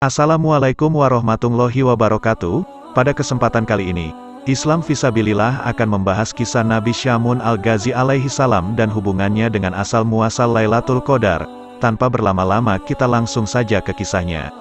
Assalamualaikum warahmatullahi wabarakatuh. Pada kesempatan kali ini, Islam Fisabilillah akan membahas kisah Nabi Syamun Al-Ghazi alaihi salam dan hubungannya dengan asal-muasal Lailatul Qadar. Tanpa berlama-lama kita langsung saja ke kisahnya.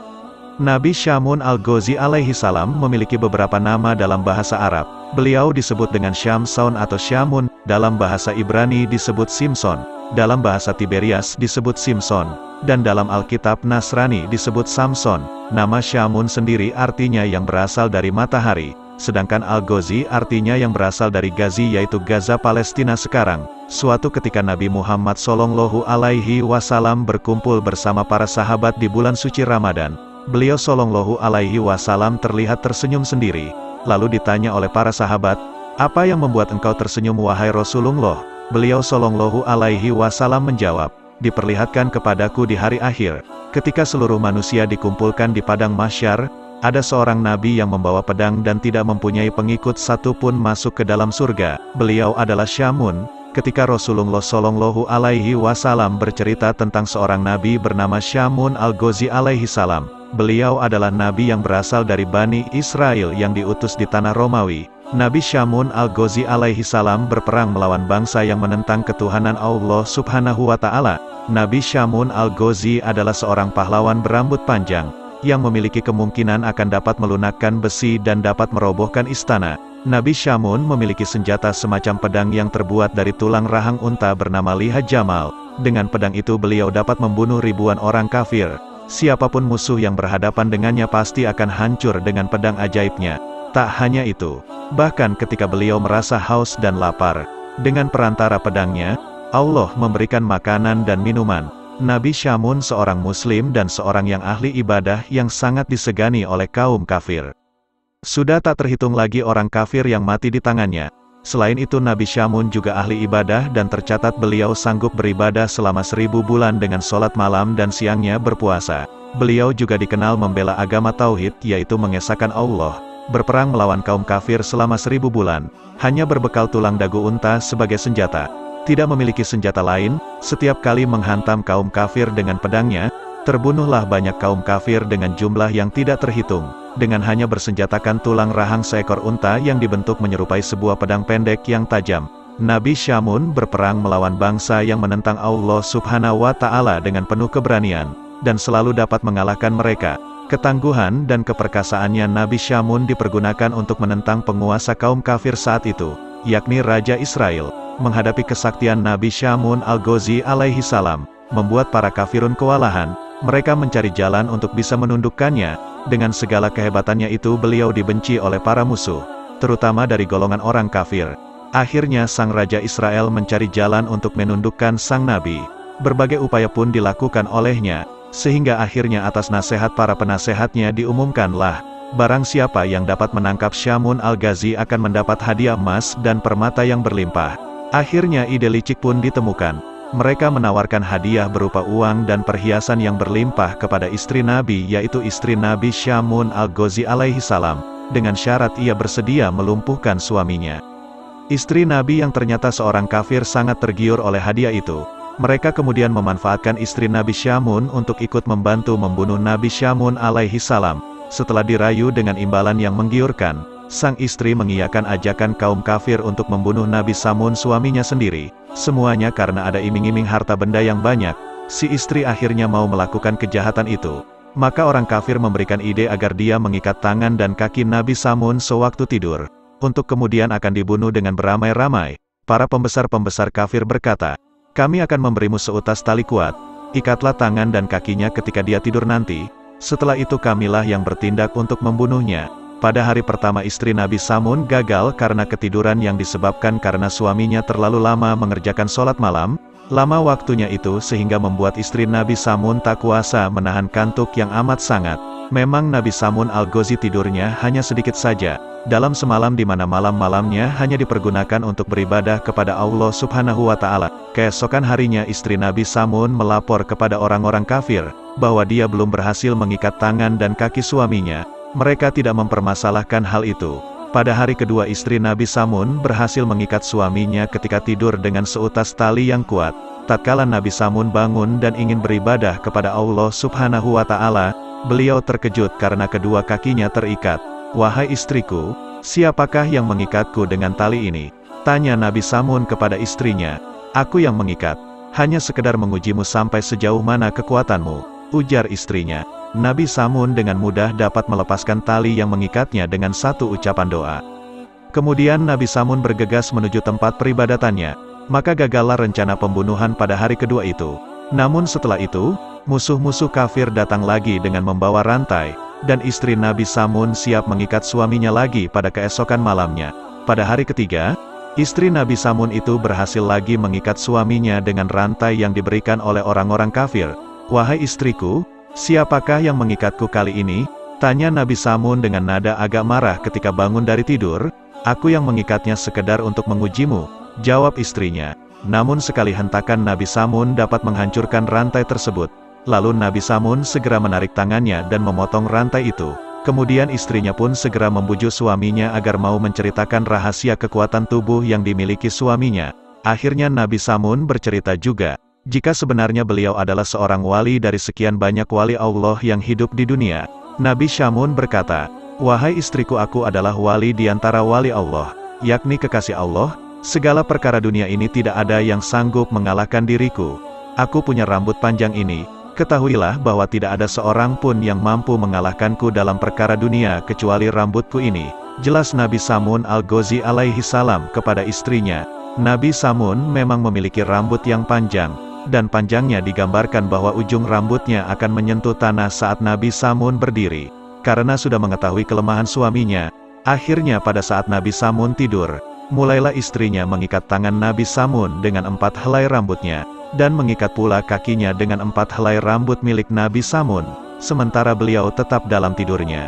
Nabi Syamun Al-Ghazi alaihi salam memiliki beberapa nama dalam bahasa Arab. Beliau disebut dengan Syamson atau Syamun, dalam bahasa Ibrani disebut Simson, dalam bahasa Tiberias disebut Simson, dan dalam Alkitab Nasrani disebut Samson. Nama Syamun sendiri artinya yang berasal dari matahari, sedangkan Al-Ghazi artinya yang berasal dari Ghazi yaitu Gaza Palestina sekarang. Suatu ketika Nabi Muhammad Shallallahu Alaihi Wasallam berkumpul bersama para sahabat di bulan suci Ramadan. Beliau Shallallahu Alaihi Wasallam terlihat tersenyum sendiri. Lalu ditanya oleh para sahabat, "Apa yang membuat engkau tersenyum wahai Rasulullah?" Beliau Shallallahu Alaihi Wasallam menjawab, "Diperlihatkan kepadaku di hari akhir, ketika seluruh manusia dikumpulkan di padang mahsyar, ada seorang nabi yang membawa pedang dan tidak mempunyai pengikut satupun masuk ke dalam surga. Beliau adalah Syamun." Ketika Rasulullah Shallallahu Alaihi Wasallam bercerita tentang seorang nabi bernama Syamun Al-Ghazi alaihi salam, beliau adalah nabi yang berasal dari Bani Israel yang diutus di tanah Romawi. Nabi Syamun Al-Ghazi alaihi salam berperang melawan bangsa yang menentang ketuhanan Allah Subhanahu wa Ta'ala. Nabi Syamun Al-Ghazi adalah seorang pahlawan berambut panjang, yang memiliki kemungkinan akan dapat melunakkan besi dan dapat merobohkan istana. Nabi Syamun memiliki senjata semacam pedang yang terbuat dari tulang rahang unta bernama Liha Jamal. Dengan pedang itu beliau dapat membunuh ribuan orang kafir. Siapapun musuh yang berhadapan dengannya pasti akan hancur dengan pedang ajaibnya. Tak hanya itu, bahkan ketika beliau merasa haus dan lapar, dengan perantara pedangnya, Allah memberikan makanan dan minuman. Nabi Syamun seorang muslim dan seorang yang ahli ibadah yang sangat disegani oleh kaum kafir. Sudah tak terhitung lagi orang kafir yang mati di tangannya. Selain itu Nabi Syamun juga ahli ibadah dan tercatat beliau sanggup beribadah selama 1000 bulan dengan sholat malam dan siangnya berpuasa. Beliau juga dikenal membela agama Tauhid yaitu mengesahkan Allah. Berperang melawan kaum kafir selama 1000 bulan, hanya berbekal tulang dagu unta sebagai senjata. Tidak memiliki senjata lain, setiap kali menghantam kaum kafir dengan pedangnya, terbunuhlah banyak kaum kafir dengan jumlah yang tidak terhitung. Dengan hanya bersenjatakan tulang rahang seekor unta yang dibentuk menyerupai sebuah pedang pendek yang tajam, Nabi Syamun berperang melawan bangsa yang menentang Allah Subhanahu wa Ta'ala dengan penuh keberanian, dan selalu dapat mengalahkan mereka. Ketangguhan dan keperkasaannya Nabi Syamun dipergunakan untuk menentang penguasa kaum kafir saat itu, yakni Raja Israel. Menghadapi kesaktian Nabi Syamun Al-Ghazi alaihi salam, membuat para kafirun kewalahan. Mereka mencari jalan untuk bisa menundukkannya. Dengan segala kehebatannya itu beliau dibenci oleh para musuh, terutama dari golongan orang kafir. Akhirnya sang Raja Israel mencari jalan untuk menundukkan sang Nabi. Berbagai upaya pun dilakukan olehnya, sehingga akhirnya atas nasihat para penasehatnya diumumkanlah, barang siapa yang dapat menangkap Syamun Al-Ghazi akan mendapat hadiah emas dan permata yang berlimpah. Akhirnya ide licik pun ditemukan. Mereka menawarkan hadiah berupa uang dan perhiasan yang berlimpah kepada istri Nabi yaitu istri Nabi Syamun Al-Ghazi alaihi salam, dengan syarat ia bersedia melumpuhkan suaminya. Istri Nabi yang ternyata seorang kafir sangat tergiur oleh hadiah itu. Mereka kemudian memanfaatkan istri Nabi Syamun untuk ikut membantu membunuh Nabi Syamun alaihi salam. Setelah dirayu dengan imbalan yang menggiurkan, sang istri mengiyakan ajakan kaum kafir untuk membunuh Nabi Syamun suaminya sendiri. Semuanya karena ada iming-iming harta benda yang banyak. Si istri akhirnya mau melakukan kejahatan itu. Maka orang kafir memberikan ide agar dia mengikat tangan dan kaki Nabi Syamun sewaktu tidur, untuk kemudian akan dibunuh dengan beramai-ramai. Para pembesar-pembesar kafir berkata, "Kami akan memberimu seutas tali kuat. Ikatlah tangan dan kakinya ketika dia tidur nanti. Setelah itu kamilah yang bertindak untuk membunuhnya." Pada hari pertama istri Nabi Syamun gagal karena ketiduran yang disebabkan karena suaminya terlalu lama mengerjakan sholat malam. Lama waktunya itu sehingga membuat istri Nabi Syamun tak kuasa menahan kantuk yang amat sangat. Memang Nabi Syamun Al-Ghazi tidurnya hanya sedikit saja, dalam semalam di mana malam-malamnya hanya dipergunakan untuk beribadah kepada Allah Subhanahu wa Ta'ala. Keesokan harinya istri Nabi Syamun melapor kepada orang-orang kafir, bahwa dia belum berhasil mengikat tangan dan kaki suaminya. Mereka tidak mempermasalahkan hal itu. Pada hari kedua istri Nabi Syamun berhasil mengikat suaminya ketika tidur dengan seutas tali yang kuat. Tatkala Nabi Syamun bangun dan ingin beribadah kepada Allah Subhanahu wa Ta'ala, beliau terkejut karena kedua kakinya terikat. "Wahai istriku, siapakah yang mengikatku dengan tali ini?" tanya Nabi Samun kepada istrinya. "Aku yang mengikat. Hanya sekedar mengujimu sampai sejauh mana kekuatanmu," ujar istrinya. Nabi Samun dengan mudah dapat melepaskan tali yang mengikatnya dengan satu ucapan doa. Kemudian Nabi Samun bergegas menuju tempat peribadatannya, maka gagallah rencana pembunuhan pada hari kedua itu. Namun setelah itu, musuh-musuh kafir datang lagi dengan membawa rantai, dan istri Nabi Samun siap mengikat suaminya lagi pada keesokan malamnya. Pada hari ketiga, istri Nabi Samun itu berhasil lagi mengikat suaminya dengan rantai yang diberikan oleh orang-orang kafir. "Wahai istriku, siapakah yang mengikatku kali ini?" tanya Nabi Samun dengan nada agak marah ketika bangun dari tidur. "Aku yang mengikatnya sekedar untuk mengujimu," jawab istrinya. Namun sekali hentakan Nabi Samun dapat menghancurkan rantai tersebut. Lalu Nabi Samun segera menarik tangannya dan memotong rantai itu. Kemudian istrinya pun segera membujuk suaminya agar mau menceritakan rahasia kekuatan tubuh yang dimiliki suaminya. Akhirnya Nabi Samun bercerita juga, jika sebenarnya beliau adalah seorang wali dari sekian banyak wali Allah yang hidup di dunia. Nabi Samun berkata, "Wahai istriku, aku adalah wali di antara wali Allah, yakni kekasih Allah. Segala perkara dunia ini tidak ada yang sanggup mengalahkan diriku. Aku punya rambut panjang ini. Ketahuilah bahwa tidak ada seorang pun yang mampu mengalahkanku dalam perkara dunia kecuali rambutku ini." Jelas Nabi Samun Al-Ghazi alaihi salam kepada istrinya. Nabi Samun memang memiliki rambut yang panjang, dan panjangnya digambarkan bahwa ujung rambutnya akan menyentuh tanah saat Nabi Samun berdiri. Karena sudah mengetahui kelemahan suaminya, akhirnya pada saat Nabi Samun tidur, mulailah istrinya mengikat tangan Nabi Samun dengan 4 helai rambutnya, dan mengikat pula kakinya dengan 4 helai rambut milik Nabi Samun, sementara beliau tetap dalam tidurnya.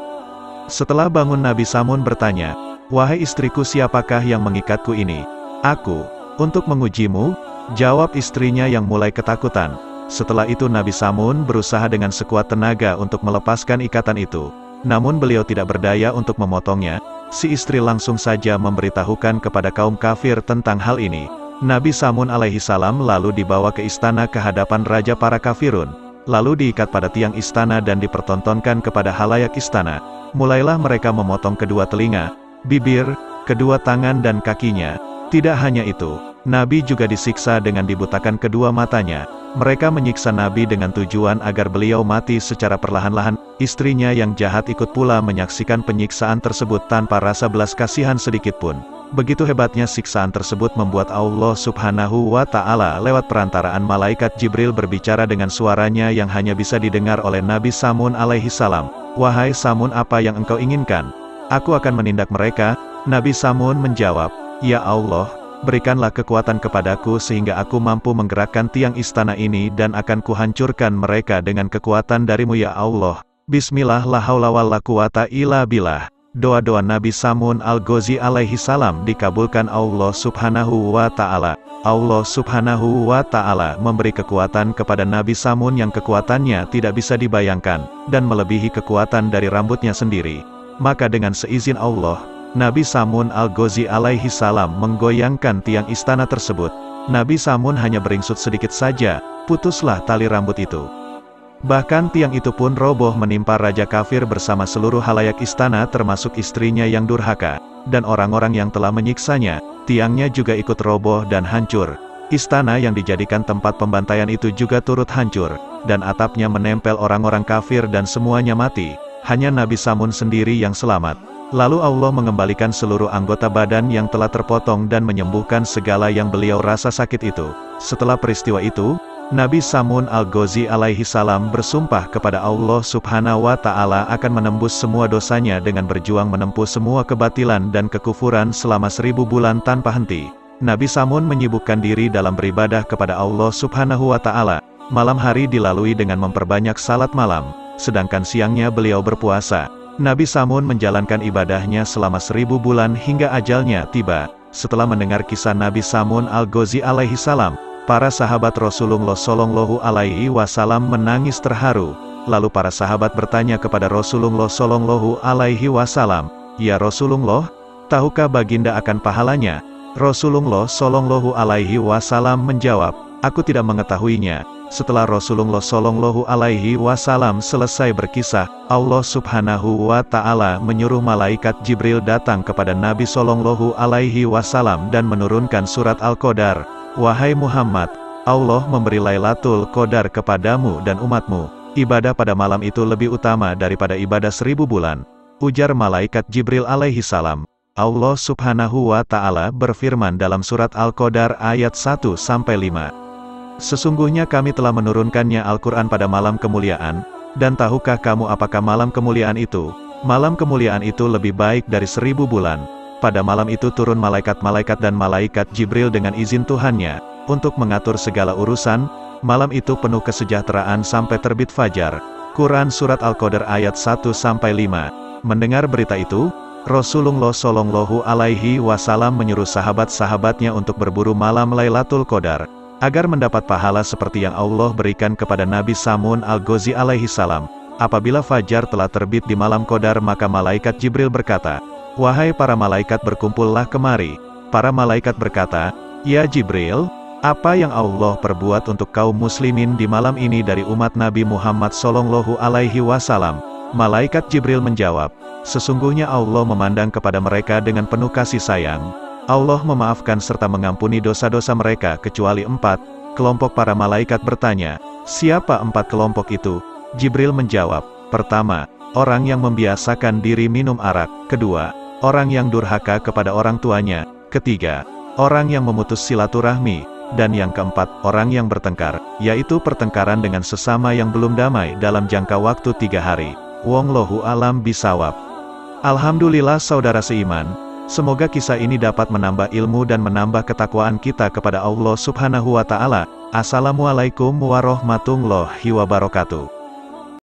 Setelah bangun Nabi Samun bertanya, "Wahai istriku, siapakah yang mengikatku ini?" "Aku, untuk mengujimu," jawab istrinya yang mulai ketakutan. Setelah itu Nabi Samun berusaha dengan sekuat tenaga untuk melepaskan ikatan itu. Namun beliau tidak berdaya untuk memotongnya. Si istri langsung saja memberitahukan kepada kaum kafir tentang hal ini. Nabi Samun alaihi salam lalu dibawa ke istana ke hadapan raja para kafirun. Lalu diikat pada tiang istana dan dipertontonkan kepada halayak istana. Mulailah mereka memotong kedua telinga, bibir, kedua tangan dan kakinya. Tidak hanya itu, Nabi juga disiksa dengan dibutakan kedua matanya. Mereka menyiksa Nabi dengan tujuan agar beliau mati secara perlahan-lahan. Istrinya yang jahat ikut pula menyaksikan penyiksaan tersebut tanpa rasa belas kasihan sedikitpun. Begitu hebatnya siksaan tersebut membuat Allah Subhanahu wa Ta'ala lewat perantaraan malaikat Jibril berbicara dengan suaranya yang hanya bisa didengar oleh Nabi Samun alaihi salam. "Wahai Samun, apa yang engkau inginkan? Aku akan menindak mereka." Nabi Samun menjawab, "Ya Allah, berikanlah kekuatan kepadaku sehingga aku mampu menggerakkan tiang istana ini dan akan kuhancurkan mereka dengan kekuatan darimu ya Allah. Bismillah, la haula wala quwata illa billah." Doa-doa Nabi Samun Al-Ghazi alaihi salam dikabulkan Allah Subhanahu wa Ta'ala. Allah Subhanahu wa Ta'ala memberi kekuatan kepada Nabi Samun yang kekuatannya tidak bisa dibayangkan, dan melebihi kekuatan dari rambutnya sendiri. Maka dengan seizin Allah, Nabi Samun Al-Ghazi alaihi salam menggoyangkan tiang istana tersebut. Nabi Samun hanya beringsut sedikit saja, putuslah tali rambut itu. Bahkan tiang itu pun roboh menimpa raja kafir bersama seluruh halayak istana termasuk istrinya yang durhaka, dan orang-orang yang telah menyiksanya. Tiangnya juga ikut roboh dan hancur. Istana yang dijadikan tempat pembantaian itu juga turut hancur, dan atapnya menempel orang-orang kafir dan semuanya mati. Hanya Nabi Samun sendiri yang selamat. Lalu Allah mengembalikan seluruh anggota badan yang telah terpotong dan menyembuhkan segala yang beliau rasa sakit itu. Setelah peristiwa itu, Nabi Samun Al-Ghazi alaihi salam bersumpah kepada Allah Subhanahu wa Ta'ala akan menembus semua dosanya dengan berjuang menempuh semua kebatilan dan kekufuran selama 1000 bulan tanpa henti. Nabi Samun menyibukkan diri dalam beribadah kepada Allah Subhanahu wa Ta'ala. Malam hari dilalui dengan memperbanyak salat malam, sedangkan siangnya beliau berpuasa. Nabi Samun menjalankan ibadahnya selama 1000 bulan hingga ajalnya tiba. Setelah mendengar kisah Nabi Samun Al-Ghazi alaihi salam, para sahabat Rasulullah Shallallahu alaihi wasallam menangis terharu. Lalu para sahabat bertanya kepada Rasulullah Shallallahu alaihi wasallam, "Ya Rasulullah, tahukah baginda akan pahalanya?" Rasulullah Shallallahu alaihi wasallam menjawab, "Aku tidak mengetahuinya, Setelah Rasulullah Shallallahu Alaihi Wasallam selesai berkisah, Allah Subhanahu Wa Taala menyuruh malaikat Jibril datang kepada Nabi Shallallahu Alaihi Wasallam dan menurunkan surat Al-Qadar. Wahai Muhammad, Allah memberi Lailatul Qadar kepadamu dan umatmu. Ibadah pada malam itu lebih utama daripada ibadah 1000 bulan. Ujar malaikat Jibril alaihi salam. Allah Subhanahu Wa Taala berfirman dalam surat Al-Qadar ayat 1-5. Sesungguhnya kami telah menurunkannya Al-Quran pada malam kemuliaan, dan tahukah kamu apakah malam kemuliaan itu? Malam kemuliaan itu lebih baik dari 1000 bulan. Pada malam itu turun malaikat-malaikat dan malaikat Jibril dengan izin Tuhannya, untuk mengatur segala urusan. Malam itu penuh kesejahteraan sampai terbit fajar. Quran Surat Al-Qadar ayat 1-5. Mendengar berita itu, Rasulullah Shallallahu Alaihi Wasallam menyuruh sahabat-sahabatnya untuk berburu malam Lailatul Qadar, agar mendapat pahala seperti yang Allah berikan kepada Nabi Shamun Al-Ghazi alaihi salam. Apabila fajar telah terbit di malam Qadar, maka malaikat Jibril berkata, "Wahai para malaikat, berkumpullah kemari." Para malaikat berkata, "Ya Jibril, apa yang Allah perbuat untuk kaum muslimin di malam ini dari umat Nabi Muhammad Shallallahu Alaihi Wasallam?" Malaikat Jibril menjawab, "Sesungguhnya Allah memandang kepada mereka dengan penuh kasih sayang. Allah memaafkan serta mengampuni dosa-dosa mereka kecuali 4 kelompok." Para malaikat bertanya, "Siapa 4 kelompok itu?" Jibril menjawab, "Pertama, orang yang membiasakan diri minum arak. Kedua, orang yang durhaka kepada orang tuanya. Ketiga, orang yang memutus silaturahmi. Dan yang keempat, orang yang bertengkar, yaitu pertengkaran dengan sesama yang belum damai dalam jangka waktu 3 hari. Wallahu a'lam bishawab." Alhamdulillah saudara seiman, semoga kisah ini dapat menambah ilmu dan menambah ketakwaan kita kepada Allah Subhanahu Wa Taala. Assalamualaikum warahmatullahi wabarakatuh.